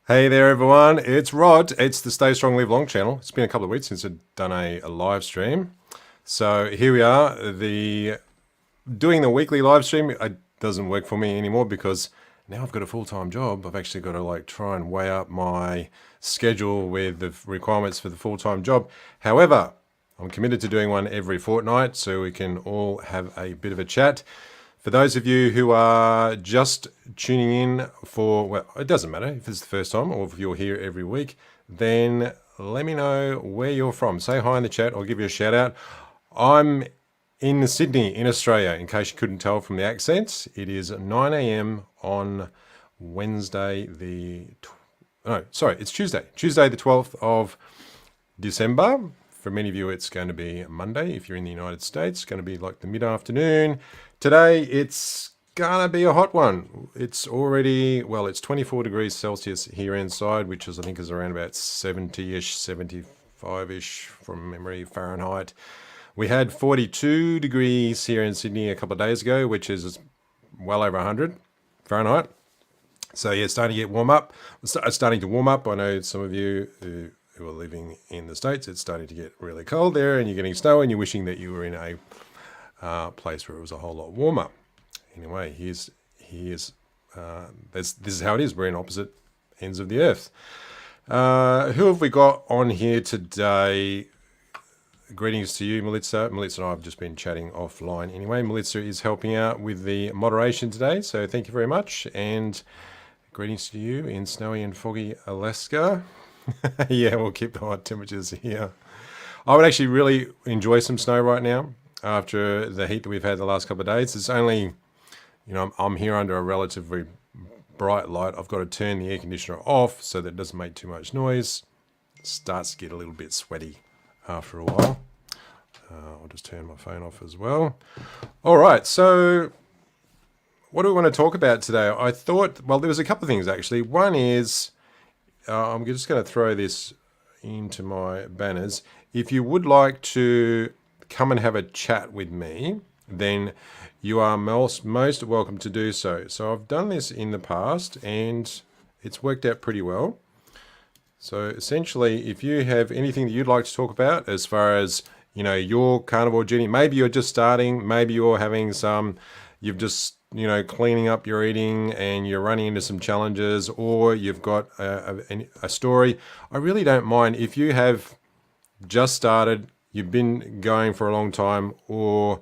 Hey there, everyone. It's Rod. It's the Stay Strong Live Long channel. It's been a couple of weeks since I've done a live stream. So here we are. The doing the weekly live stream doesn't work for me anymore because now I've got a full-time job. I've actually got to try and weigh up my schedule with the requirements for the full-time job. However, I'm committed to doing one every fortnight so we can all have a bit of a chat. For those of you who are just tuning in well, it doesn't matter if it's the first time or if you're here every week, then let me know where you're from. Say hi in the chat. I'll give you a shout out. I'm in Sydney, in Australia, in case you couldn't tell from the accents. It is 9 a.m. on Wednesday it's Tuesday the 12th of December. For many of you, it's going to be Monday. If you're in the United States, it's going to be like the mid-afternoon. Today, it's gonna be a hot one. It's already, it's 24 degrees Celsius here inside, which I think is around about 70-ish, 75-ish from memory Fahrenheit. We had 42 degrees here in Sydney a couple of days ago, which is well over 100 Fahrenheit. So yeah, it's starting to get warm up. It's starting to warm up. I know some of you who are living in the States, it's starting to get really cold there and you're getting snow and you're wishing that you were in a place where it was a whole lot warmer. Anyway, this is how it is. We're in opposite ends of the earth. Who have we got on here today? Greetings to you, Melissa. Melissa and I have just been chatting offline. Anyway, Melissa is helping out with the moderation today, so thank you very much. And greetings to you in snowy and foggy Alaska. Yeah, we'll keep the hot temperatures here. I would actually really enjoy some snow right now after the heat that we've had the last couple of days. It's only, I'm here under a relatively bright light. I've got to turn the air conditioner off so that it doesn't make too much noise. It starts to get a little bit sweaty after a while. I'll just turn my phone off as well. All right, so what do we want to talk about today? I thought, there was a couple of things actually. One is, I'm just going to throw this into my banners. If you would like to come and have a chat with me, then you are most welcome to do so. So I've done this in the past and it's worked out pretty well. So essentially, if you have anything that you'd like to talk about as far as, your carnivore journey, maybe you're just starting, maybe you're having you've just, cleaning up your eating and you're running into some challenges, or you've got a story. I really don't mind if you have just started, you've been going for a long time, or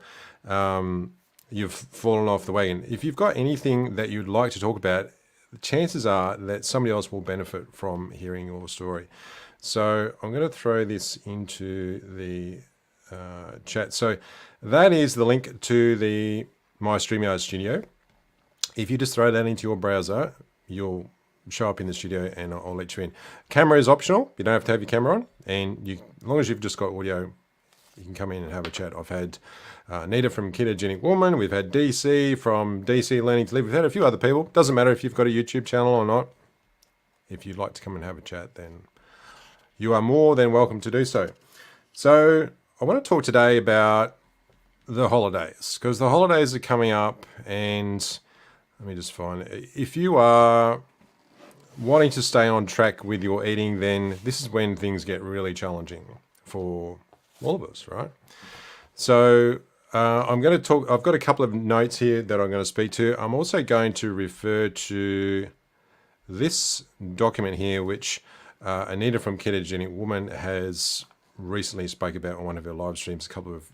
you've fallen off the wagon. If you've got anything that you'd like to talk about, the chances are that somebody else will benefit from hearing your story. So I'm going to throw this into the chat. So that is the link to my StreamYard studio. If you just throw that into your browser, you'll show up in the studio and I'll let you in. Camera is optional. You don't have to have your camera on. And as long as you've just got audio, you can come in and have a chat. I've had Nita from Ketogenic Woman. We've had DC from DC Learning to Live. We've had a few other people. Doesn't matter if you've got a YouTube channel or not. If you'd like to come and have a chat, then you are more than welcome to do so. So I want to talk today about the holidays, because the holidays are coming up, and let me just find it. If you are wanting to stay on track with your eating, then this is when things get really challenging for all of us, right? So I'm going to talk, I've got a couple of notes here that I'm going to speak to. I'm also going to refer to this document here, which Anita from Ketogenic Woman has recently spoke about on one of her live streams a couple of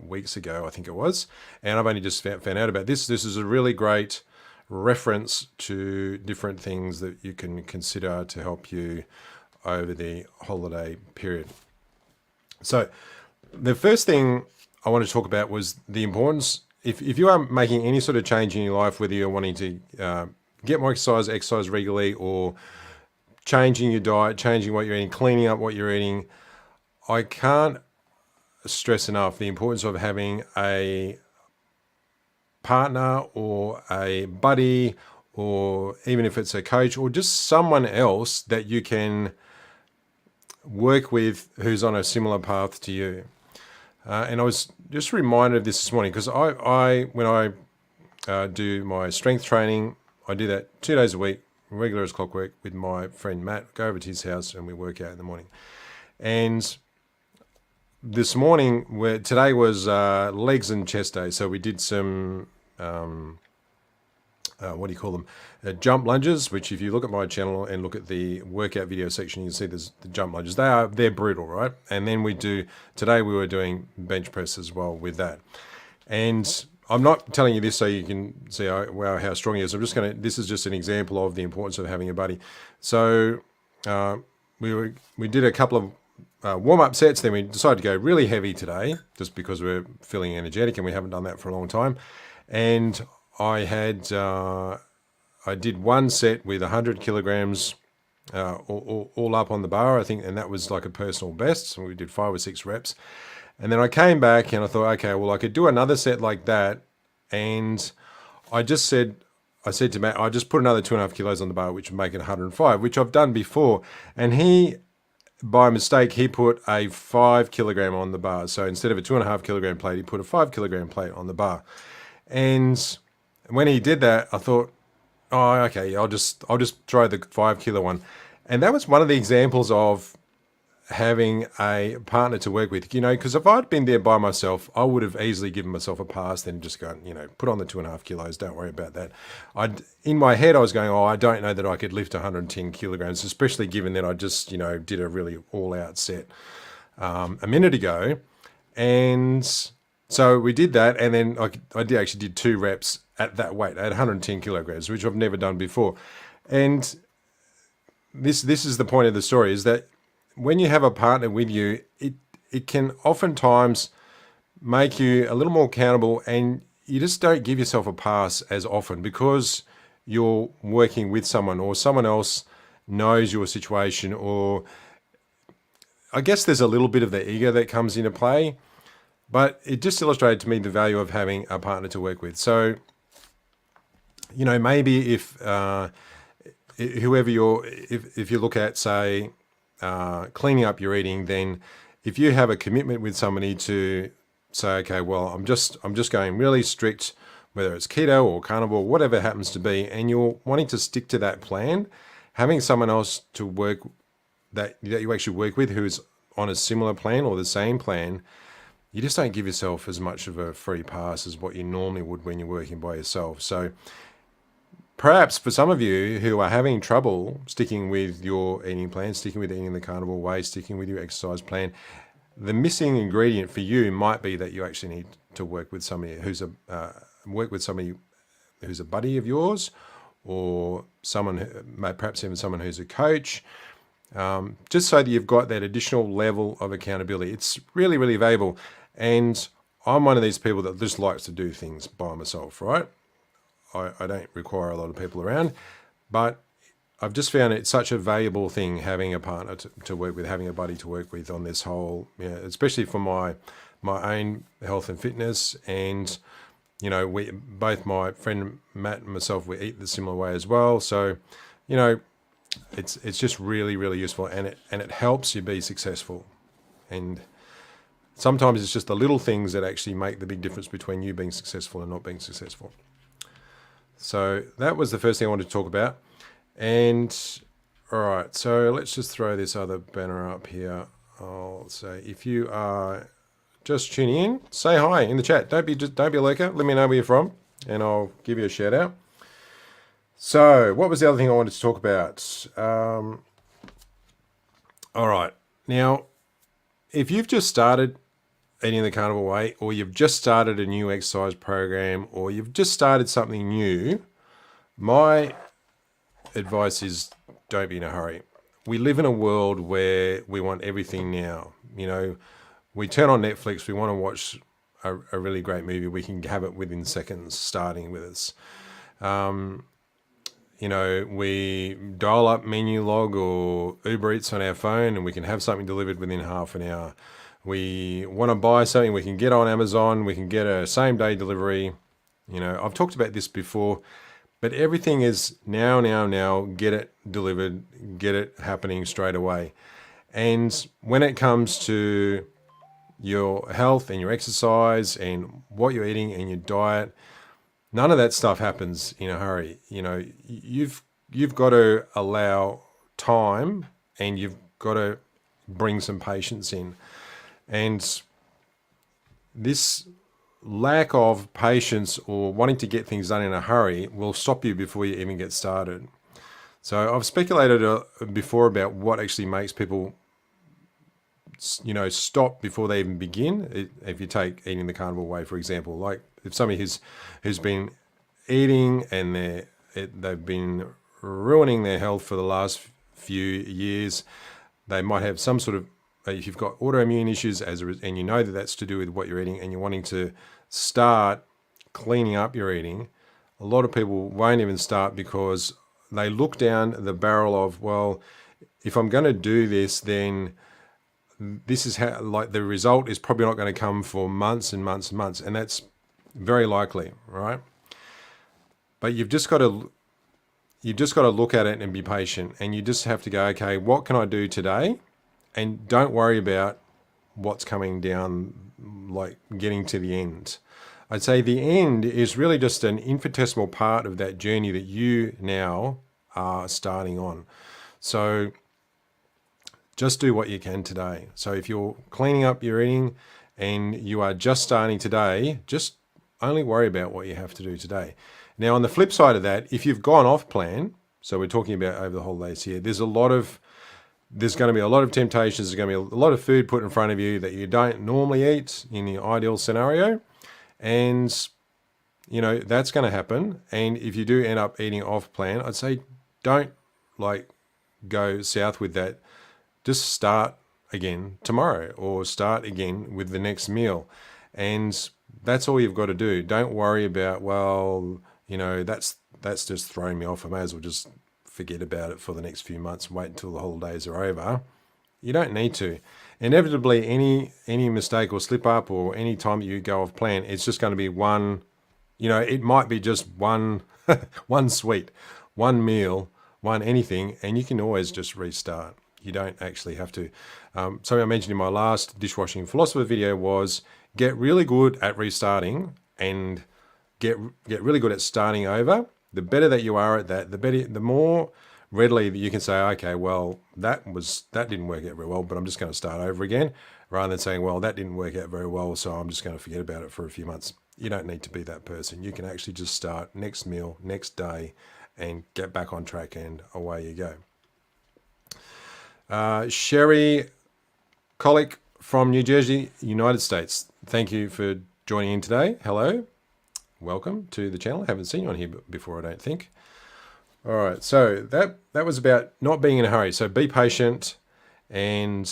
weeks ago, I think it was. And I've only just found out about this. This is a really great reference to different things that you can consider to help you over the holiday period. So the first thing I want to talk about was the importance, if you are making any sort of change in your life, whether you're wanting to get more exercise regularly, or changing your diet, changing what you're eating, cleaning up what you're eating, I can't stress enough the importance of having a partner or a buddy, or even if it's a coach or just someone else that you can work with who's on a similar path to you. And I was just reminded of this morning because when I do my strength training, I do that 2 days a week regular as clockwork with my friend Matt. Go over to his house and we work out in the morning. And this morning, today was legs and chest day, so we did some what do you call them? Jump lunges, which if you look at my channel and look at the workout video section, you can see there's the jump lunges. They're brutal, right? And then today we were doing bench press as well with that. And I'm not telling you this so you can see how strong he is. This is just an example of the importance of having a buddy. So we did a couple of warm-up sets, then we decided to go really heavy today just because we're feeling energetic and we haven't done that for a long time. And I did one set with 100 kilograms all up on the bar, I think, and that was like a personal best. So we did 5 or 6 reps. And then I came back and I thought, okay, well, I could do another set like that. And I said to Matt, I just put another 2.5 kilos on the bar, which would make it 105, which I've done before. And he, by mistake, he put a 5 kilogram on the bar. So instead of a 2.5 kilogram plate, he put a 5 kilogram plate on the bar. And when he did that, I thought, oh, okay, I'll just throw the 5 kilo one. And that was one of the examples of having a partner to work with, because if I'd been there by myself, I would have easily given myself a pass, then just gone, put on the 2.5 kilos, don't worry about that. In my head, I was going, I don't know that I could lift 110 kilograms, especially given that I just, did a really all-out set a minute ago. And so we did that, and then I did 2 reps at that weight, at 110 kilograms, which I've never done before. And this is the point of the story, is that when you have a partner with you, it can oftentimes make you a little more accountable, and you just don't give yourself a pass as often because you're working with someone or someone else knows your situation, or I guess there's a little bit of the ego that comes into play, but it just illustrated to me the value of having a partner to work with. So, maybe if you look at, say, cleaning up your eating, then if you have a commitment with somebody to say, okay, well, I'm just going really strict, whether it's keto or carnivore, whatever it happens to be, and you're wanting to stick to that plan, having someone else to work that you actually work with who's on a similar plan or the same plan, you just don't give yourself as much of a free pass as what you normally would when you're working by yourself. So perhaps for some of you who are having trouble sticking with your eating plan, sticking with eating the carnivore way, sticking with your exercise plan, the missing ingredient for you might be that you actually need to work with somebody who's a buddy of yours, or perhaps even someone who's a coach, just so that you've got that additional level of accountability. It's really, really valuable. And I'm one of these people that just likes to do things by myself, right? I don't require a lot of people around, but I've just found it such a valuable thing having a partner to work with, having a buddy to work with on this whole, especially for my own health and fitness. And, we both, my friend Matt and myself, we eat the similar way as well. So, it's just really, really useful, and it helps you be successful. And sometimes it's just the little things that actually make the big difference between you being successful and not being successful. So that was the first thing I wanted to talk about. And all right, so let's just throw this other banner up here. I'll say, if you are just tuning in, say hi in the chat. Don't be a lurker. Let me know where you're from, and I'll give you a shout out. So what was the other thing I wanted to talk about? All right, now if you've just started eating the carnivore way, or you've just started a new exercise program, or you've just started something new, my advice is don't be in a hurry. We live in a world where we want everything now. We turn on Netflix, we want to watch a really great movie, we can have it within seconds starting with us. We dial up Menulog or Uber Eats on our phone and we can have something delivered within half an hour. We want to buy something, we can get on Amazon, we can get a same-day delivery. I've talked about this before, but everything is now, get it delivered, get it happening straight away. And when it comes to your health and your exercise and what you're eating and your diet, none of that stuff happens in a hurry. You've you've got to allow time, and you've got to bring some patience in. And this lack of patience or wanting to get things done in a hurry will stop you before you even get started. So I've speculated before about what actually makes people, stop before they even begin. If you take eating the carnivore way, for example, like if somebody who's been eating and they've been ruining their health for the last few years, they might have some sort of, if you've got autoimmune issues and you know that that's to do with what you're eating, and you're wanting to start cleaning up your eating, a lot of people won't even start because they look down the barrel of, well, if I'm going to do this, then this is how, like, the result is probably not going to come for months and months and months, and that's very likely, right? But you've just got to look at it and be patient, and you just have to go, okay, what can I do today? And don't worry about what's coming down, like getting to the end. I'd say the end is really just an infinitesimal part of that journey that you now are starting on. So just do what you can today. So if you're cleaning up your eating and you are just starting today, just only worry about what you have to do today. Now, on the flip side of that, if you've gone off plan, so we're talking about over the holidays here, there's going to be a lot of temptations. There's going to be a lot of food put in front of you that you don't normally eat in the ideal scenario. And, that's going to happen. And if you do end up eating off plan, I'd say don't go south with that. Just start again tomorrow, or start again with the next meal. And that's all you've got to do. Don't worry about, well, that's just throwing me off. I may as well just forget about it for the next few months, wait until the holidays are over. You don't need to. Inevitably, any mistake or slip up or any time that you go off plan, it's just going to be one, it might be just one, one sweet, one meal, one anything, and you can always just restart. You don't actually have to. Something I mentioned in my last Dishwashing Philosopher video was get really good at restarting and get really good at starting over. The better that you are at that, the more readily that you can say, okay, well, that didn't work out very well, but I'm just going to start over again, rather than saying, well, that didn't work out very well, so I'm just going to forget about it for a few months. You don't need to be that person. You can actually just start next meal, next day, and get back on track, and away you go. Sherry Colick from New Jersey, United States. Thank you for joining in today. Hello. Welcome to the channel. I haven't seen you on here before, I don't think. All right, so that was about not being in a hurry. So be patient, and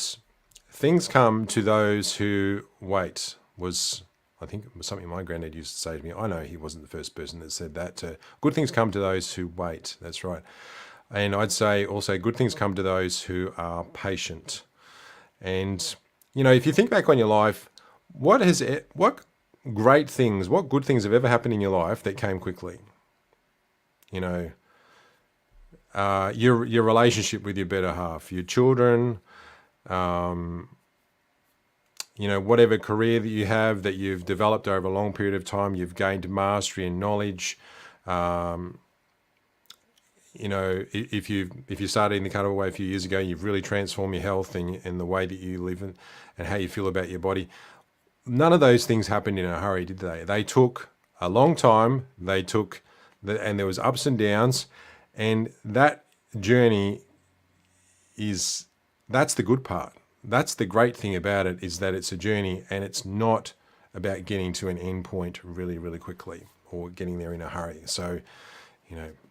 things come to those who wait. I think it was something my granddad used to say to me. I know he wasn't the first person that said that. Good things come to those who wait. That's right. And I'd say also good things come to those who are patient. And, if you think back on your life, what good things have ever happened in your life that came quickly? Your relationship with your better half, your children, whatever career that you have that you've developed over a long period of time, you've gained mastery and knowledge. If you started in the carnivore way a few years ago, you've really transformed your health and the way that you live and how you feel about your body. None of those things happened in a hurry, did they? They took a long time. And there was ups and downs, and that journey that's the good part. That's the great thing about it, is that it's a journey, and it's not about getting to an end point really, really quickly or getting there in a hurry. So,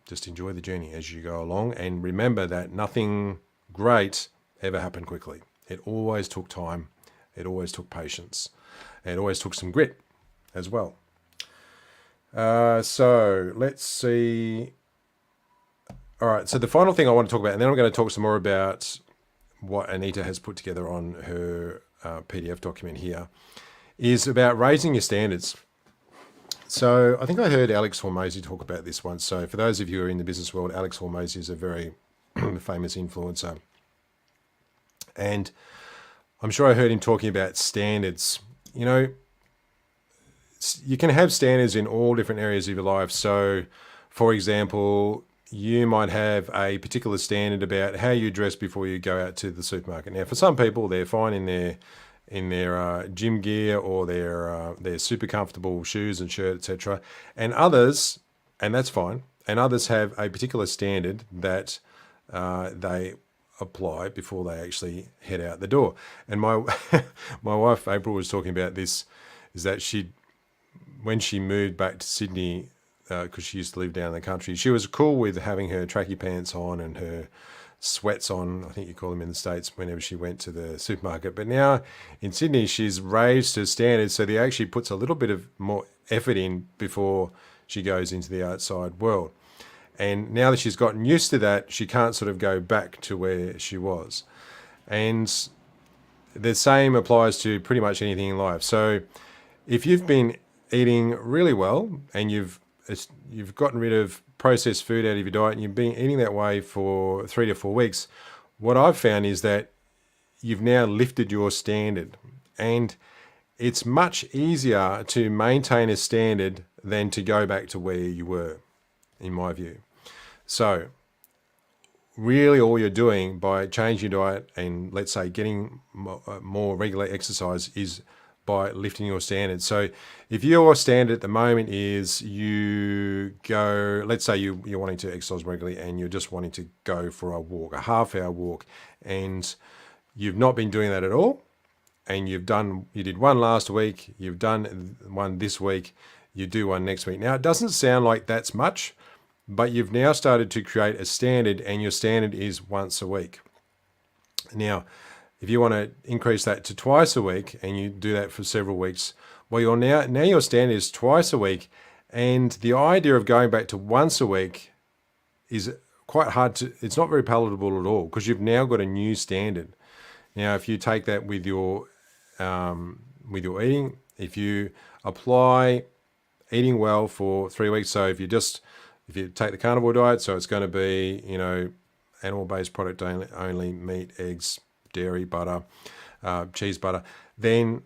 just enjoy the journey as you go along, and remember that nothing great ever happened quickly. It always took time. It always took patience. It always took some grit as well. So let's see. All right. So the final thing I want to talk about, and then I'm going to talk some more about what Anita has put together on her PDF document here, is about raising your standards. So I think I heard Alex Hormozy talk about this once. So for those of you who are in the business world, Alex Hormozy is a very famous influencer. And I'm sure I heard him talking about standards. You can have standards in all different areas of your life. So, for example, you might have a particular standard about how you dress before you go out to the supermarket. Now, for some people, they're fine in their gym gear or their super comfortable shoes and shirt, etc. And others, and that's fine. And others have a particular standard that they apply before they actually head out the door. And my my wife April was talking about this, is that when she moved back to Sydney, because she used to live down in the country, she was cool with having her tracky pants on and her sweats on, I think you call them in the States, whenever she went to the supermarket. But now in Sydney, she's raised her standards, so she actually puts a little bit of more effort in before she goes into the outside world. And now that she's gotten used to that, she can't sort of go back to where she was. And the same applies to pretty much anything in life. So if you've been eating really well and you've gotten rid of processed food out of your diet and you've been eating that way for 3 to 4 weeks, what I've found is that you've now lifted your standard. And it's much easier to maintain a standard than to go back to where you were, in my view. So really all you're doing by changing your diet and, let's say, getting more regular exercise is by lifting your standards. So if your standard at the moment is you go, let's say you're wanting to exercise regularly and you're just wanting to go for a walk, a half-hour walk, and you've not been doing that at all, and you did one last week, you've done one this week, you do one next week. Now, it doesn't sound like that's much, but you've now started to create a standard, and your standard is once a week. Now, if you want to increase that to twice a week and you do that for several weeks, well, now your standard is twice a week, and the idea of going back to once a week is quite hard it's not very palatable at all, because you've now got a new standard. Now, if you take that with your eating, if you apply eating well for 3 weeks, so if you take the carnivore diet, so it's going to be, animal-based product only, meat, eggs, dairy, butter, cheese, butter, then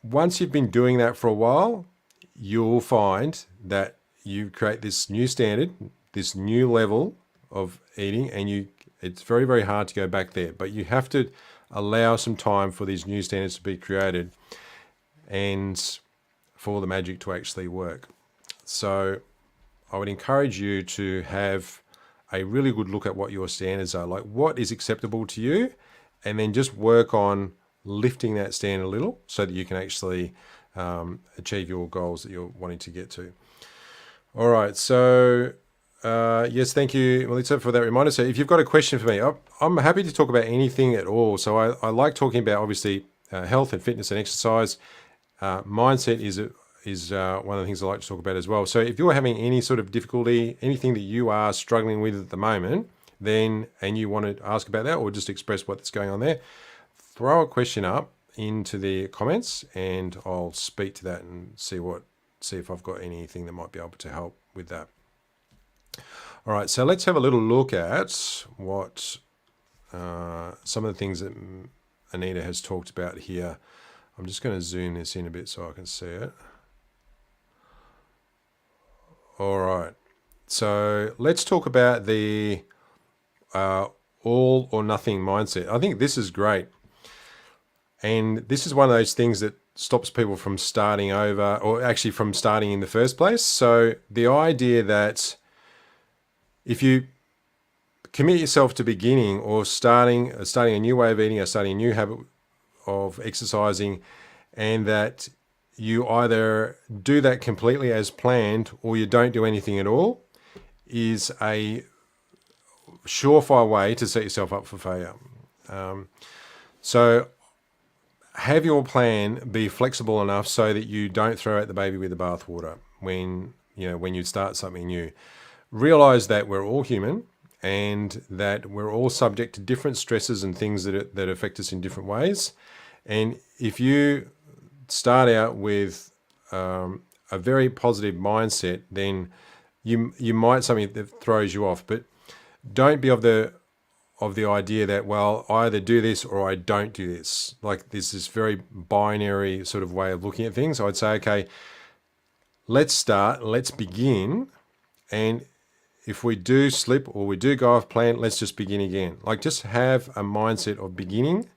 once you've been doing that for a while, you'll find that you create this new standard, this new level of eating, and it's very, very hard to go back there. But you have to allow some time for these new standards to be created and for the magic to actually work. So I would encourage you to have a really good look at what your standards are, like what is acceptable to you, and then just work on lifting that standard a little so that you can actually achieve your goals that you're wanting to get to. All right, so yes, thank you, Melissa, for that reminder. So if you've got a question for me, I'm happy to talk about anything at all. So I like talking about, obviously, health and fitness and exercise. Mindset is one of the things I like to talk about as well. So if you're having any sort of difficulty, anything that you are struggling with at the moment, and you want to ask about that or just express what's going on there, throw a question up into the comments and I'll speak to that and see if I've got anything that might be able to help with that. All right, so let's have a little look at what some of the things that Anita has talked about here. I'm just going to zoom this in a bit so I can see it. All right, so let's talk about the all or nothing mindset. I think this is great. And this is one of those things that stops people from starting over, or actually from starting in the first place. So the idea that if you commit yourself to beginning or starting a new way of eating or starting a new habit of exercising, and that you either do that completely as planned or you don't do anything at all, is a surefire way to set yourself up for failure. So have your plan be flexible enough so that you don't throw out the baby with the bathwater when you start something new. Realize that we're all human and that we're all subject to different stresses and things that affect us in different ways. And if you start out with a very positive mindset, then you might something that throws you off. But don't be of the idea that, well, I either do this or I don't do this. Like there's this very binary sort of way of looking at things. I would say, okay, let's begin. And if we do slip or we do go off plan, let's just begin again. Like, just have a mindset of beginning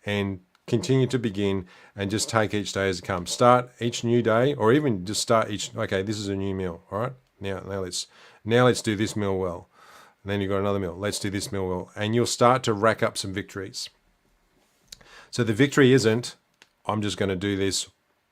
and continue to begin, and just take each day as it comes. Start each new day, or even just start each, okay, this is a new meal. All right. Now let's do this meal well. And then you've got another meal. Let's do this meal well. And you'll start to rack up some victories. So the victory isn't, I'm just going to do this,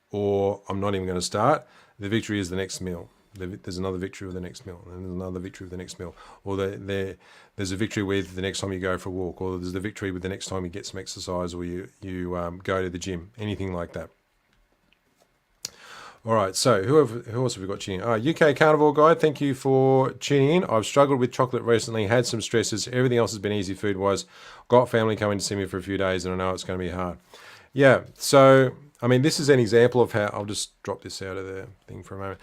or I'm not even going to start. The victory is the next meal. There's another victory with the next meal, and there's another victory with the next meal. Or there's a victory with the next time you go for a walk, or there's the victory with the next time you get some exercise, or you go to the gym, anything like that. All right, so who else have we got tuning in? UK Carnivore Guide, thank you for tuning in. I've struggled with chocolate recently, had some stresses. Everything else has been easy food-wise. Got family coming to see me for a few days, and I know it's going to be hard. Yeah, so, I mean, this is an example of how... I'll just drop this out of the thing for a moment.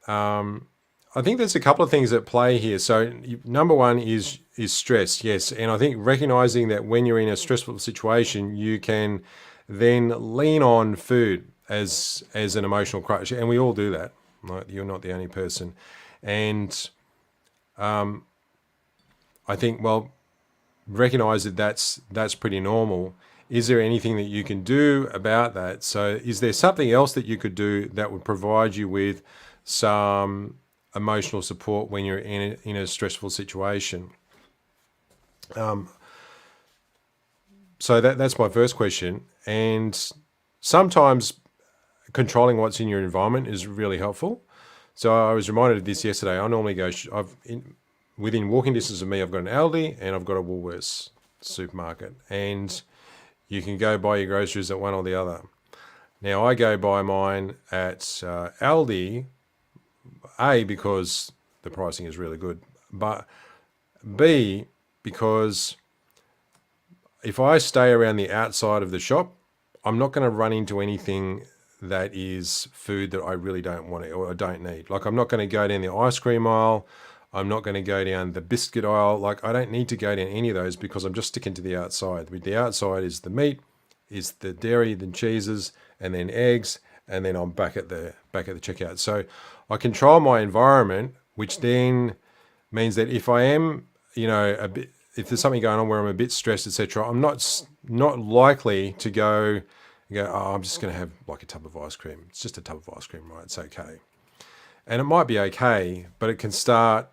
I think there's a couple of things at play here. So number one is stress, yes. And I think recognizing that when you're in a stressful situation, you can then lean on food as an emotional crutch. And we all do that. Right? You're not the only person. And I think, well, recognize that that's pretty normal. Is there anything that you can do about that? So is there something else that you could do that would provide you with some emotional support when you're in a stressful situation? So that's my first question. And sometimes controlling what's in your environment is really helpful. So I was reminded of this yesterday. I normally go, within walking distance of me, I've got an Aldi and I've got a Woolworths supermarket. And you can go buy your groceries at one or the other. Now, I go buy mine at Aldi, A, because the pricing is really good, but B, because if I stay around the outside of the shop, I'm not going to run into anything that is food that I really don't want or I don't need. Like, I'm not going to go down the ice cream aisle. I'm not going to go down the biscuit aisle. Like, I don't need to go down any of those because I'm just sticking to the outside. With the outside is the meat, is the dairy, then cheeses, and then eggs, and then I'm back at the checkout. So I control my environment, which then means that if I am, if there's something going on where I'm a bit stressed, etc., I'm not likely to go, oh, I'm just going to have like a tub of ice cream. It's just a tub of ice cream, right? It's okay. And it might be okay, but it can start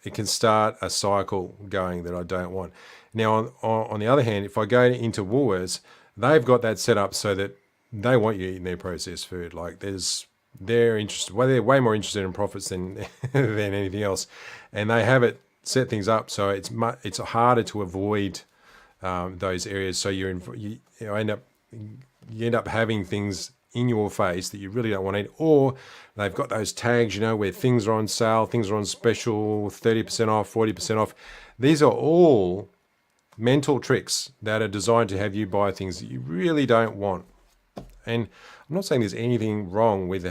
a cycle going that I don't want. Now, on the other hand, if I go into Woolworths, they've got that set up so that they want you eating their processed food. Like, they're interested. Well, they're way more interested in profits than anything else, and they have it set things up so it's harder to avoid those areas. So you end up having things in your face that you really don't want to eat, or they've got those tags, where things are on sale, things are on special, 30% off, 40% off. These are all mental tricks that are designed to have you buy things that you really don't want. And I'm not saying there's anything wrong with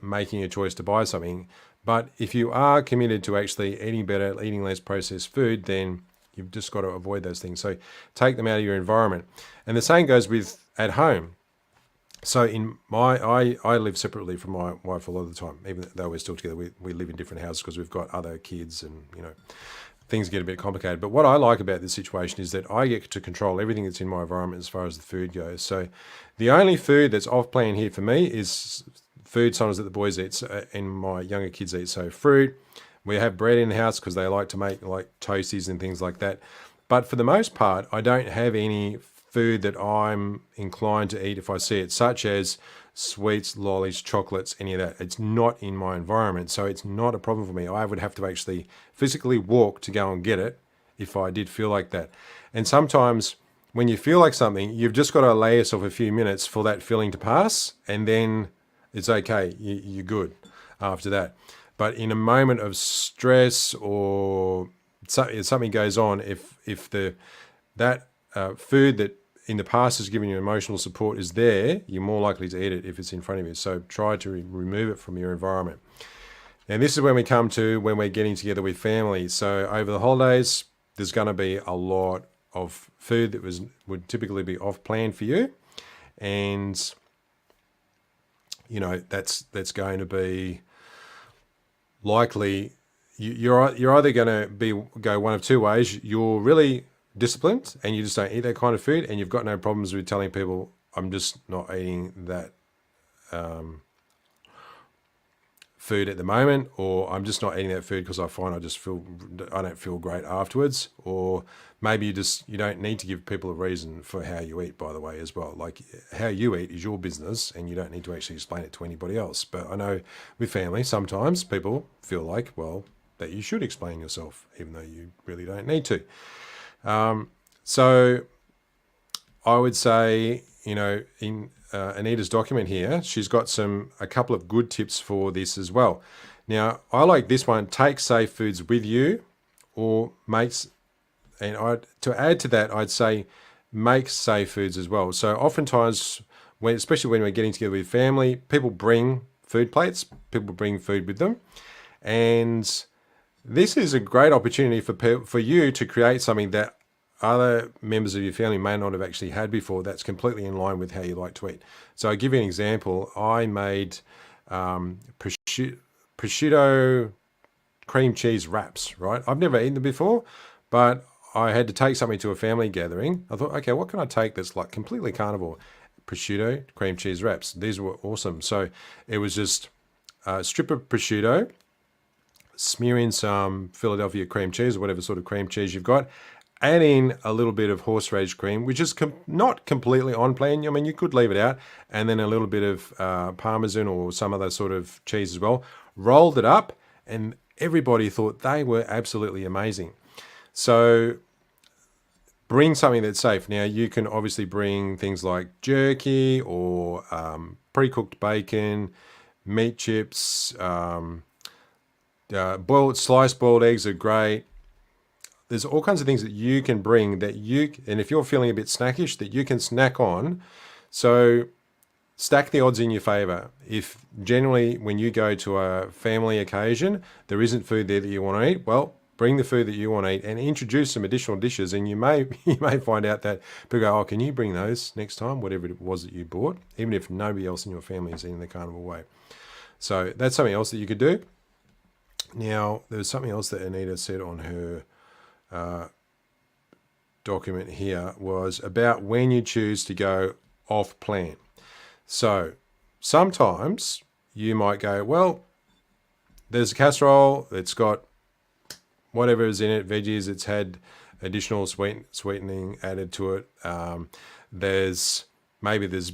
making a choice to buy something, but if you are committed to actually eating better, eating less processed food, then you've just got to avoid those things. So take them out of your environment. And the same goes with at home. So I live separately from my wife a lot of the time, even though we're still together. We live in different houses because we've got other kids and, things get a bit complicated. But what I like about this situation is that I get to control everything that's in my environment as far as the food goes. So the only food that's off plan here for me is food sometimes that the boys eat and my younger kids eat. So fruit, we have bread in the house because they like to make like toasties and things like that. But for the most part, I don't have any food that I'm inclined to eat if I see it, such as sweets, lollies, chocolates, any of that. It's not in my environment, so it's not a problem for me. I would have to actually physically walk to go and get it if I did feel like that. And sometimes when you feel like something, you've just got to allow yourself a few minutes for that feeling to pass, and then it's okay. You're good after that. But in a moment of stress or something goes on, if that food that in the past has given you emotional support is there, you're more likely to eat it if it's in front of you. So try to remove it from your environment. And this is when we come to when we're getting together with family. So over the holidays, there's going to be a lot of food that would typically be off plan for you. And, that's going to be likely, you're either going to go one of two ways. You're really disciplined and you just don't eat that kind of food, and you've got no problems with telling people, I'm just not eating that food at the moment, or I'm just not eating that food because I find I don't feel great afterwards. Or maybe you don't need to give people a reason for how you eat, by the way, as well. Like, how you eat is your business and you don't need to actually explain it to anybody else. But I know with family, sometimes people feel like, well, that you should explain yourself, even though you really don't need to. So I would say, in Anita's document here, she's got a couple of good tips for this as well. Now, I like this one: take safe foods with you, or to add to that, I'd say make safe foods as well. So oftentimes, especially when we're getting together with family, people bring food plates, people bring food with them, and this is a great opportunity for you to create something that other members of your family may not have actually had before, that's completely in line with how you like to eat. So I'll give you an example. I made prosciutto cream cheese wraps, right? I've never eaten them before, but I had to take something to a family gathering. I thought, okay, what can I take that's like completely carnivore? Prosciutto cream cheese wraps. These were awesome. So it was just a strip of prosciutto, smear in some Philadelphia cream cheese or whatever sort of cream cheese you've got, add in a little bit of horseradish cream, which is not completely on plan. I mean, you could leave it out, and then a little bit of Parmesan or some other sort of cheese as well. Rolled it up, and everybody thought they were absolutely amazing. So bring something that's safe. Now, you can obviously bring things like jerky or pre-cooked bacon, meat chips, sliced boiled eggs are great. There's all kinds of things that you can bring and if you're feeling a bit snackish, that you can snack on. So stack the odds in your favor. If generally when you go to a family occasion, there isn't food there that you want to eat, well, bring the food that you want to eat and introduce some additional dishes. And you may find out that people go, oh, can you bring those next time, whatever it was that you bought, even if nobody else in your family is eating the carnivore way. So that's something else that you could do. Now, there was something else that Anita said on her document here, was about when you choose to go off plan. So sometimes you might go, well, there's a casserole, it's got whatever is in it, veggies, it's had additional sweetening added to it. There's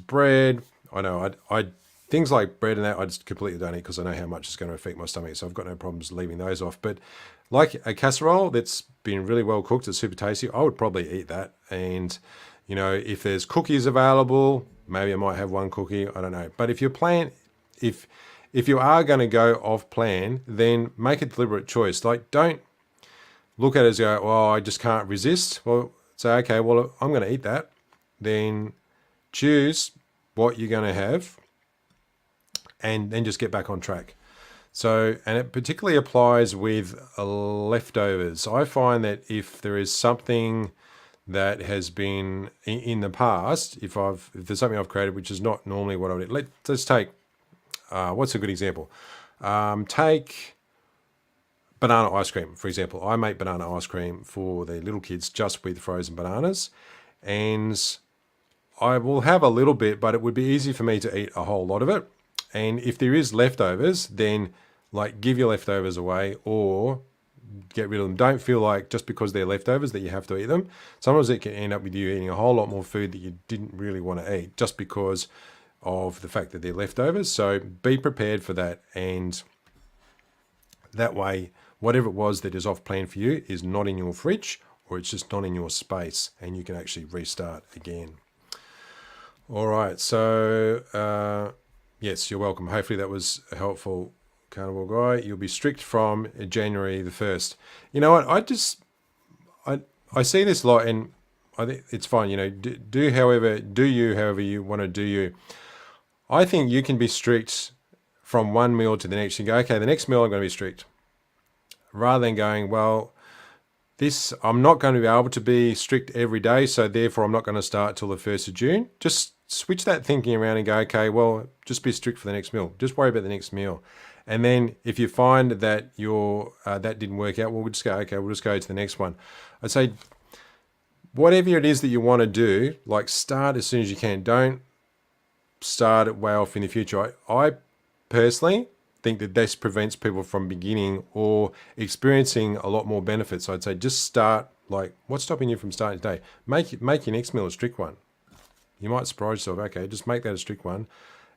bread. I know I things like bread and that I just completely don't eat because I know how much it's going to affect my stomach. So I've got no problems leaving those off. But like a casserole that's been really well cooked, it's super tasty, I would probably eat that. And, if there's cookies available, maybe I might have one cookie, I don't know. But if you are going to go off plan, then make a deliberate choice. Like, don't look at it as go, oh, I just can't resist. Well, say, okay, well, I'm going to eat that. Then choose what you're going to have and then just get back on track. So, and it particularly applies with leftovers. I find that if there is something that has been in the past, if there's something I've created which is not normally what I would eat, let's take, what's a good example? Take banana ice cream, for example. I make banana ice cream for the little kids just with frozen bananas, and I will have a little bit, but it would be easy for me to eat a whole lot of it. And if there is leftovers, then give your leftovers away or get rid of them. Don't feel like just because they're leftovers that you have to eat them. Sometimes it can end up with you eating a whole lot more food that you didn't really want to eat just because of the fact that they're leftovers. So be prepared for that. And that way, whatever it was that is off plan for you is not in your fridge, or it's just not in your space, and you can actually restart again. All right. So, yes, you're welcome. Hopefully that was helpful, Carnivore Guy. You'll be strict from January the 1st. You know what? I see this a lot, and I think it's fine. Do however you want to do you. I think you can be strict from one meal to the next. You go, okay, the next meal I'm going to be strict. Rather than going, well, I'm not going to be able to be strict every day, so therefore I'm not going to start till the 1st of June. Just switch that thinking around and go, okay, well, just be strict for the next meal. Just worry about the next meal. And then if you find that that didn't work out, well, we'll just go to the next one. I'd say whatever it is that you want to do, like start as soon as you can. Don't start it way off in the future. I personally think that this prevents people from beginning or experiencing a lot more benefits. So I'd say just start. Like, what's stopping you from starting today? Make your next meal a strict one. You might surprise yourself. Okay, just make that a strict one,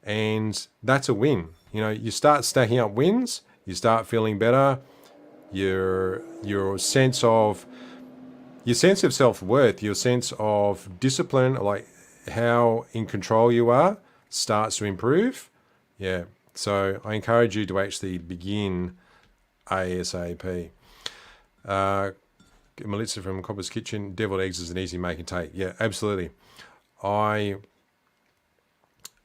and that's a win. You know, you start stacking up wins. You start feeling better. Your sense of self-worth, your sense of discipline, like how in control you are, starts to improve. Yeah. So I encourage you to actually begin ASAP. Melissa from Copper's Kitchen, deviled eggs is an easy make and take. Yeah, absolutely. I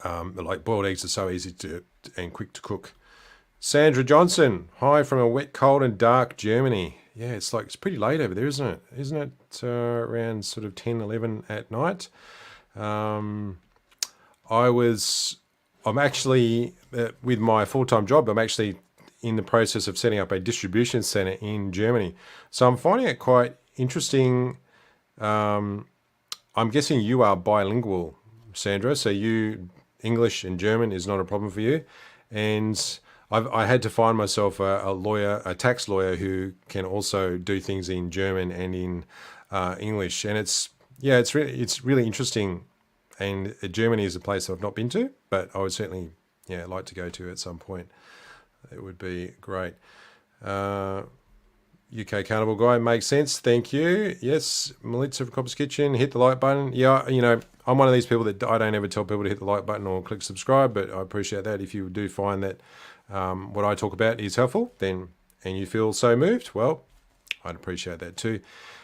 like boiled eggs are so easy to and quick to cook. Sandra Johnson, hi from a wet, cold and dark Germany. Yeah, it's pretty late over there, isn't it? Isn't it around sort of 10, 11 at night? I'm actually, with my full-time job, I'm actually in the process of setting up a distribution center in Germany. So I'm finding it quite interesting. I'm guessing you are bilingual, Sandra. So English and German is not a problem for you. And I had to find myself a tax lawyer who can also do things in German and in English. And it's really interesting. And Germany is a place I've not been to, but I would certainly like to go to at some point. It would be great. UK Carnivore Guy, makes sense. Thank you. Yes, Melissa from Copper's Kitchen, hit the like button. Yeah, you know, I'm one of these people that I don't ever tell people to hit the like button or click subscribe, but I appreciate that. If you do find that what I talk about is helpful, and you feel so moved, well, I'd appreciate that too.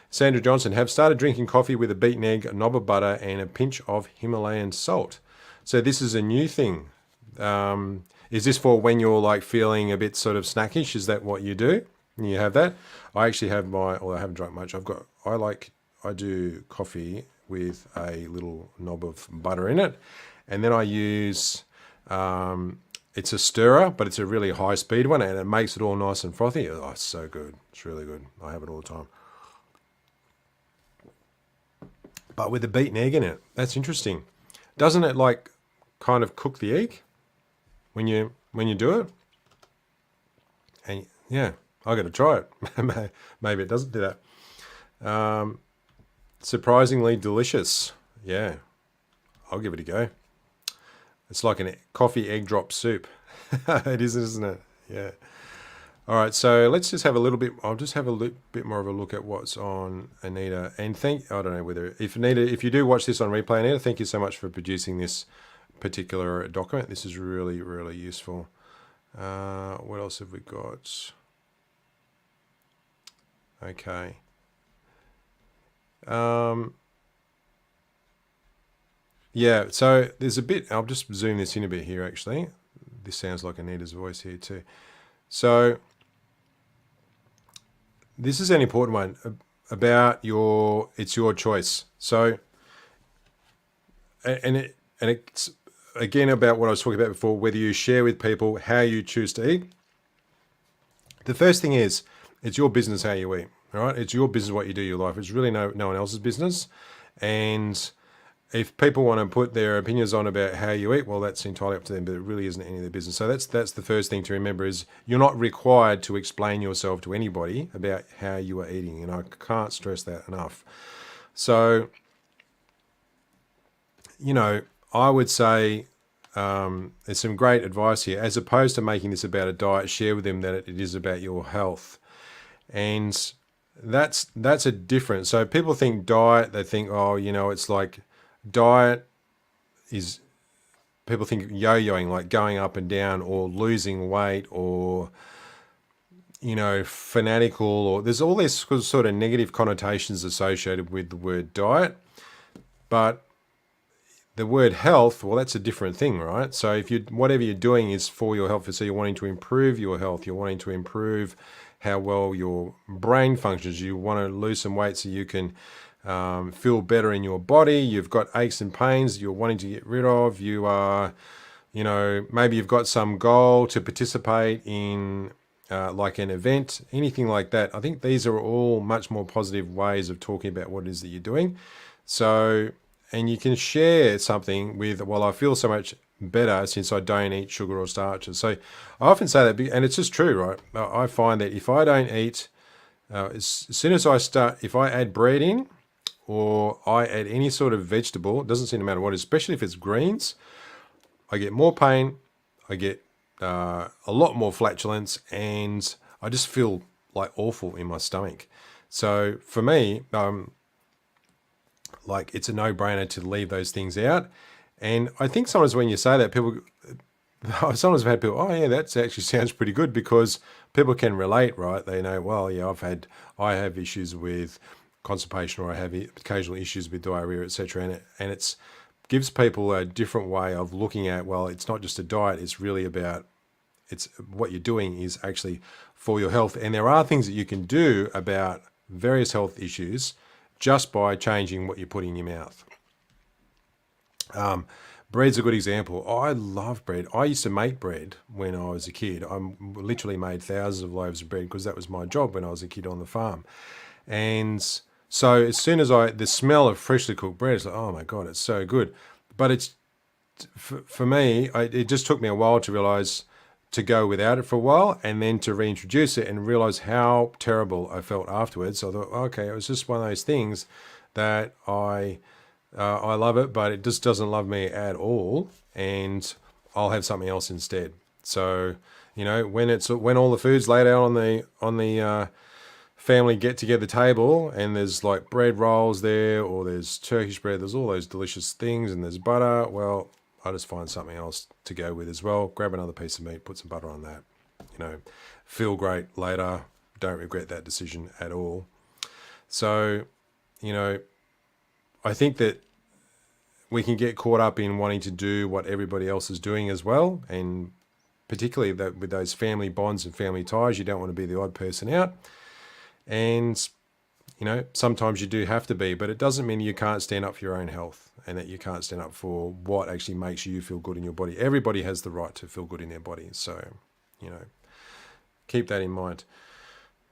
Sandra Johnson, have started drinking coffee with a beaten egg, a knob of butter, and a pinch of Himalayan salt. So this is a new thing. Is this for when you're like feeling a bit sort of snackish? Is that what you do? You have that? I actually have I haven't drunk much. I do coffee with a little knob of butter in it. And then I use, it's a stirrer, but it's a really high speed one, and it makes it all nice and frothy. Oh, it's so good. It's really good. I have it all the time. But with a beaten egg in it, that's interesting. Doesn't it like kind of cook the egg when you do it? And yeah, I got to try it. Maybe it doesn't do that. Surprisingly delicious. Yeah, I'll give it a go. It's like a coffee egg drop soup. It is, isn't it? Yeah. All right, so let's just have a little bit. I'll just have a bit more of a look at what's on Anita. And I don't know whether if you do watch this on replay, Anita, thank you so much for producing this particular document. This is really, really useful. What else have we got? Okay. Yeah, so there's a bit. I'll just zoom this in a bit here. Actually, this sounds like Anita's voice here too. So this is an important one about it's your choice. So, and it's again about what I was talking about before, whether you share with people how you choose to eat. The first thing is, it's your business how you eat, all right? It's your business what you do in your life. It's really no one else's business. And if people want to put their opinions on about how you eat, well, that's entirely up to them, but it really isn't any of their business. So that's the first thing to remember is you're not required to explain yourself to anybody about how you are eating, and I can't stress that enough. So, you know, I would say there's some great advice here. As opposed to making this about a diet, share with them that it is about your health. And that's a difference. So people think diet, they think, oh, you know, it's like diet is, people think yo-yoing, like going up and down or losing weight or, you know, fanatical, or there's all these sort of negative connotations associated with the word diet. But the word health, well, that's a different thing, right? So if whatever you're doing is for your health, so you're wanting to improve your health, you're wanting to improve how well your brain functions, you want to lose some weight so you can feel better in your body, you've got aches and pains you're wanting to get rid of, you are maybe you've got some goal to participate in like an event, anything like that. I think these are all much more positive ways of talking about what it is that you're doing. So, and you can share something with, well, I feel so much better since I don't eat sugar or starches. So I often say that, and it's just true, right? I find that if I don't eat, as soon as I start, if I add bread in or I add any sort of vegetable, it doesn't seem to matter what, especially if it's greens, I get more pain, I get a lot more flatulence, and I just feel like awful in my stomach. So for me, like it's a no-brainer to leave those things out. And I think sometimes when you say that, people, sometimes I've had people, oh yeah, that actually sounds pretty good, because people can relate, right? They know, well, yeah, I have issues with constipation, or I have occasional issues with diarrhea, etc. And it's gives people a different way of looking at, well, it's not just a diet, it's really about, it's what you're doing is actually for your health. And there are things that you can do about various health issues just by changing what you put in your mouth. Bread's a good example. I love bread. I used to make bread when I was a kid. I literally made thousands of loaves of bread because that was my job when I was a kid on the farm. And so as soon as the smell of freshly cooked bread, it's like, oh my God, it's so good. But it's, for me, it just took me a while to realize to go without it for a while, and then to reintroduce it and realize how terrible I felt afterwards. So I thought, okay, it was just one of those things that I love it, but it just doesn't love me at all, and I'll have something else instead. So, when all the food's laid out on the family get together table, and there's like bread rolls there, or there's Turkish bread, there's all those delicious things, and there's butter, well, I just find something else to go with as well. Grab another piece of meat, put some butter on that. Feel great later. Don't regret that decision at all. So, I think that we can get caught up in wanting to do what everybody else is doing as well. And particularly that with those family bonds and family ties, you don't want to be the odd person out. And, sometimes you do have to be, but it doesn't mean you can't stand up for your own health and that you can't stand up for what actually makes you feel good in your body. Everybody has the right to feel good in their body. So, keep that in mind.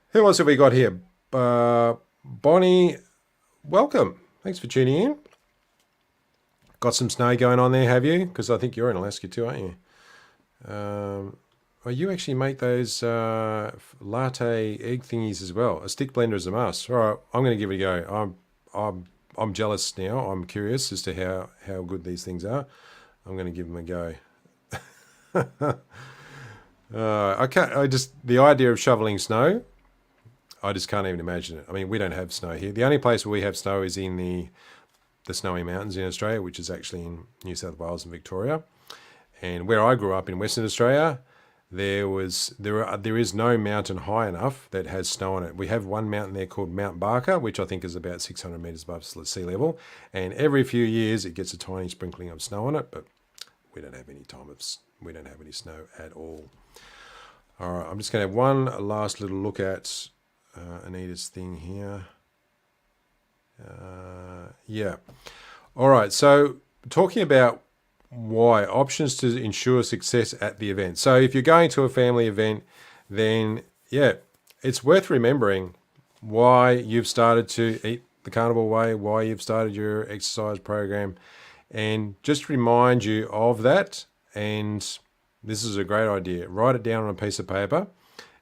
Who else have we got here? Bonnie, welcome. Thanks for tuning in. Got some snow going on there, have you? Because I think you're in Alaska too, aren't you? You actually make those latte egg thingies as well. A stick blender is a must. All right, I'm going to give it a go. I'm jealous now. I'm curious as to how good these things are. I'm going to give them a go. The idea of shoveling snow, I just can't even imagine it. I mean, we don't have snow here. The only place where we have snow is in the Snowy Mountains in Australia, which is actually in New South Wales and Victoria. And where I grew up in Western Australia, there is no mountain high enough that has snow on it. We have one mountain there called Mount Barker, which I think is about 600 metres above sea level. And every few years it gets a tiny sprinkling of snow on it, but we don't have any snow at all. All right, I'm just going to have one last little look at Anita's thing here. Yeah. All right, so talking about why options to ensure success at the event. So if you're going to a family event, then yeah, it's worth remembering why you've started to eat the carnivore way, why you've started your exercise program, and just remind you of that. And this is a great idea. Write it down on a piece of paper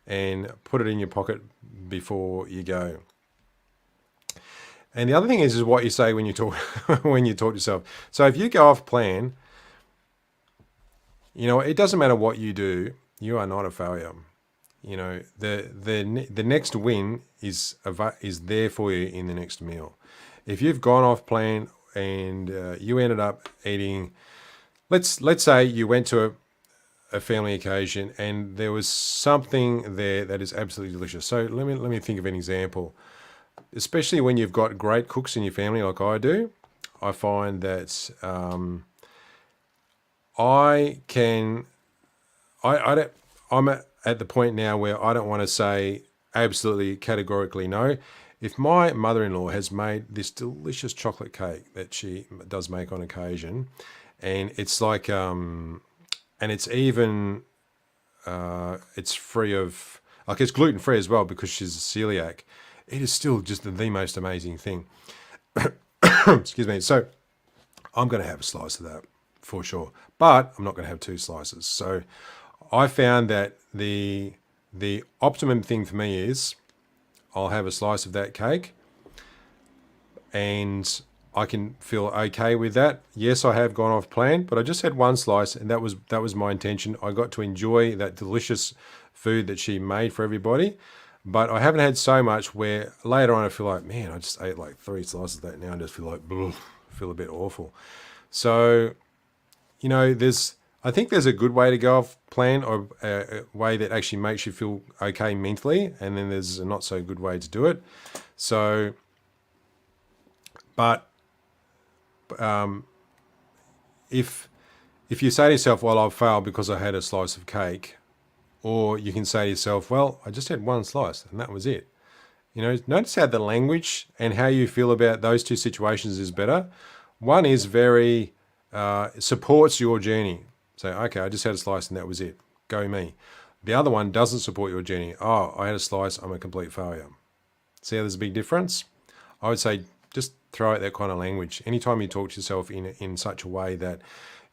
and put it in your pocket before you go. And the other thing is what you say when you talk when you talk to yourself. So if you go off plan, it doesn't matter what you do, you are not a failure. The next win is there for you in the next meal. If you've gone off plan and you ended up eating, let's say you went to a family occasion and there was something there that is absolutely delicious. So let me think of an example. Especially when you've got great cooks in your family like I do, I find that I'm at the point now where I don't want to say absolutely categorically no. If my mother-in-law has made this delicious chocolate cake that she does make on occasion, and it's like and it's even it's free of, like, it's gluten free as well because she's a celiac. It is still just the most amazing thing. Excuse me. So I'm going to have a slice of that for sure, but I'm not going to have 2 slices. So I found that the optimum thing for me is I'll have a slice of that cake and I can feel okay with that. Yes, I have gone off plan, but I just had 1 slice and that was my intention. I got to enjoy that delicious food that she made for everybody, but I haven't had so much where later on I feel like, man, I just ate like 3 slices of that now and just feel like, feel a bit awful. So, I think there's a good way to go off plan, or a way that actually makes you feel okay mentally, and then there's a not so good way to do it. So, but if you say to yourself, well, I've failed because I had a slice of cake, or you can say to yourself, well, I just had 1 slice and that was it. Notice how the language and how you feel about those 2 situations is better. One is very supports your journey. So, okay, I just had a slice and that was it. Go me. The other one doesn't support your journey. Oh, I had a slice, I'm a complete failure. See how there's a big difference? I would say just throw out that kind of language. Anytime you talk to yourself in such a way that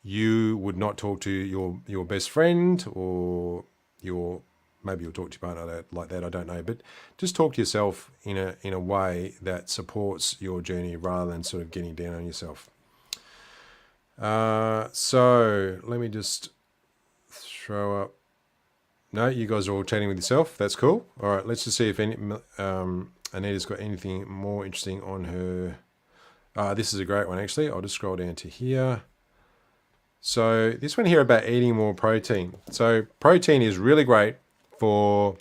you would not talk to your best friend, or maybe you'll talk to your partner like that, I don't know. But just talk to yourself in a way that supports your journey rather than sort of getting down on yourself. So let me just throw up. No, you guys are all chatting with yourself. That's cool. All right, let's just see if Anita's got anything more interesting on her. This is a great one, actually. I'll just scroll down to here. So this one here about eating more protein. So protein is really great for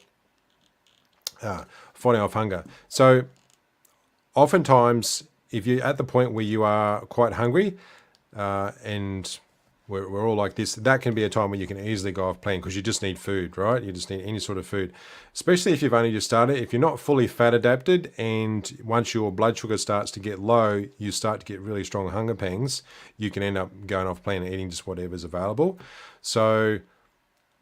fighting off hunger. So oftentimes, if you're at the point where you are quite hungry, and we're all like this, that can be a time when you can easily go off plan because you just need food, right? You just need any sort of food, especially if you've only just started. If you're not fully fat adapted, and once your blood sugar starts to get low, you start to get really strong hunger pangs, you can end up going off plan and eating just whatever's available. So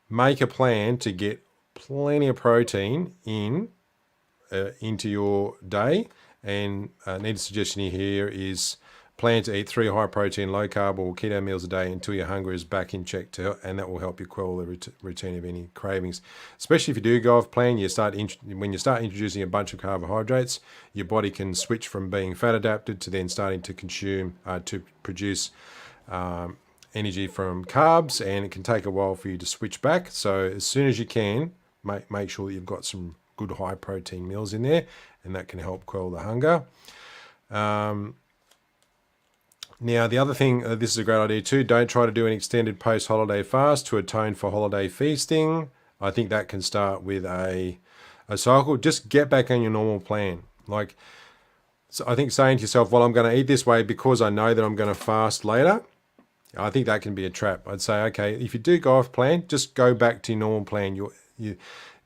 make a plan to get plenty of protein into your day. And Need's suggestion here is plan to eat 3 high protein, low carb or keto meals a day until your hunger is back in check, and that will help you quell the routine of any cravings. Especially if you do go off plan, when you start introducing a bunch of carbohydrates, your body can switch from being fat adapted to then starting to produce energy from carbs, and it can take a while for you to switch back. So as soon as you can, make sure that you've got some good high protein meals in there, and that can help quell the hunger. Now, the other thing, this is a great idea too, don't try to do an extended post-holiday fast to atone for holiday feasting. I think that can start with a cycle. Just get back on your normal plan. So I think saying to yourself, well, I'm going to eat this way because I know that I'm going to fast later, I think that can be a trap. I'd say, okay, if you do go off plan, just go back to your normal plan.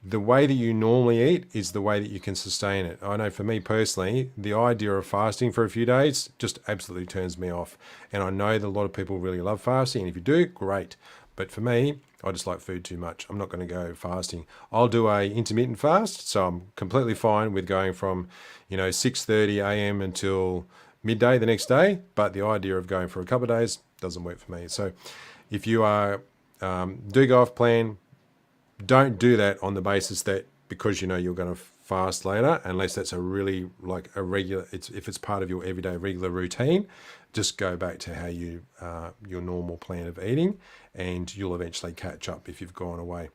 The way that you normally eat is the way that you can sustain it. I know for me personally, the idea of fasting for a few days just absolutely turns me off. And I know that a lot of people really love fasting. And if you do, great. But for me, I just like food too much. I'm not going to go fasting. I'll do a intermittent fast. So I'm completely fine with going from, 6:30 a.m. until midday the next day. But the idea of going for a couple of days doesn't work for me. So if you do go off plan, don't do that on the basis that because you're going to fast later, unless that's a really a regular. If it's part of your everyday regular routine, just go back to how your normal plan of eating, and you'll eventually catch up if you've gone away.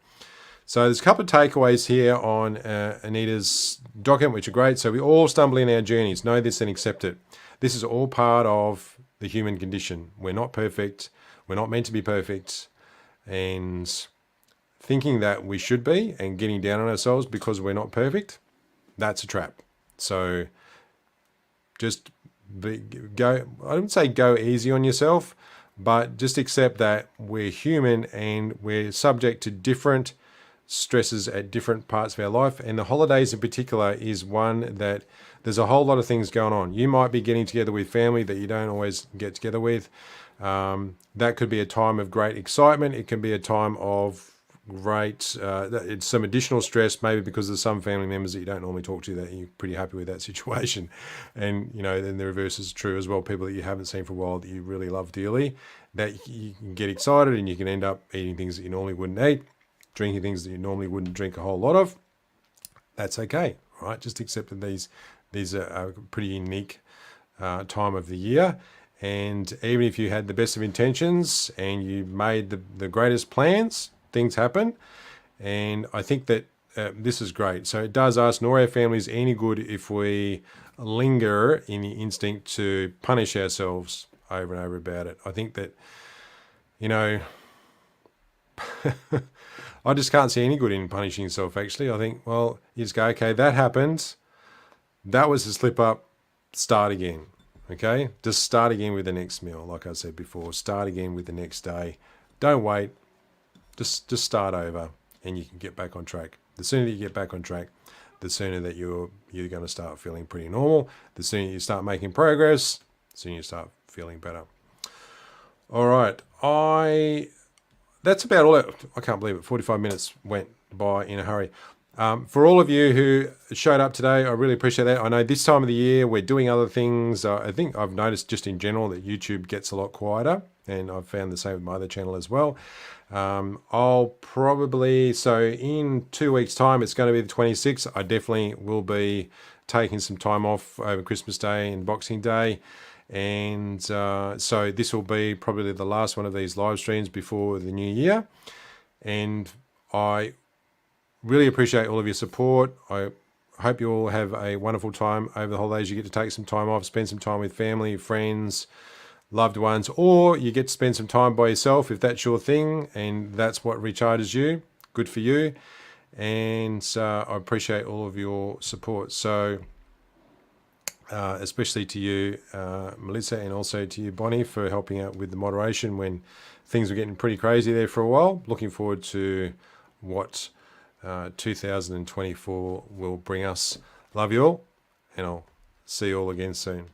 So there's a couple of takeaways here on Anita's document, which are great. So we all stumble in our journeys. Know this and accept it. This is all part of the human condition. We're not perfect. We're not meant to be perfect, and thinking that we should be and getting down on ourselves because we're not perfect, that's a trap. So just I wouldn't say go easy on yourself, but just accept that we're human and we're subject to different stresses at different parts of our life, and the holidays in particular is one that there's a whole lot of things going on. You might be getting together with family that you don't always get together with. That could be a time of great excitement. It can be a time of great, it's some additional stress, maybe because there's some family members that you don't normally talk to that you're pretty happy with that situation. And, then the reverse is true as well. People that you haven't seen for a while that you really love dearly, that you can get excited and you can end up eating things that you normally wouldn't eat, drinking things that you normally wouldn't drink a whole lot of. That's okay, right? Just accept that these are a pretty unique time of the year. And even if you had the best of intentions and you made the greatest plans, things happen. And I think that this is great. So it does us nor our families any good if we linger in the instinct to punish ourselves over and over about it. I think that, I just can't see any good in punishing yourself, actually. I think, well, you just go, okay, that happened. That was a slip up. Start again. Okay? Just start again with the next meal. Like I said before, start again with the next day. Don't wait. Just start over and you can get back on track. The sooner you get back on track, the sooner that you're going to start feeling pretty normal. The sooner you start making progress, the sooner you start feeling better. All right. That's about all. I can't believe it. 45 minutes went by in a hurry. For all of you who showed up today, I really appreciate that. I know this time of the year we're doing other things. I think I've noticed just in general that YouTube gets a lot quieter, and I've found the same with my other channel as well. I'll probably, so in 2 weeks' time, it's going to be the 26th. I definitely will be taking some time off over Christmas Day and Boxing Day. And so this will be probably the last one of these live streams before the new year. And I really appreciate all of your support. I hope you all have a wonderful time over the holidays. You get to take some time off, spend some time with family, friends, loved ones, or you get to spend some time by yourself if that's your thing and that's what recharges you. Good for you. And I appreciate all of your support. So especially to you, Melissa, and also to you, Bonnie, for helping out with the moderation when things were getting pretty crazy there for a while. Looking forward to what 2024 will bring us. Love you all, and I'll see you all again soon.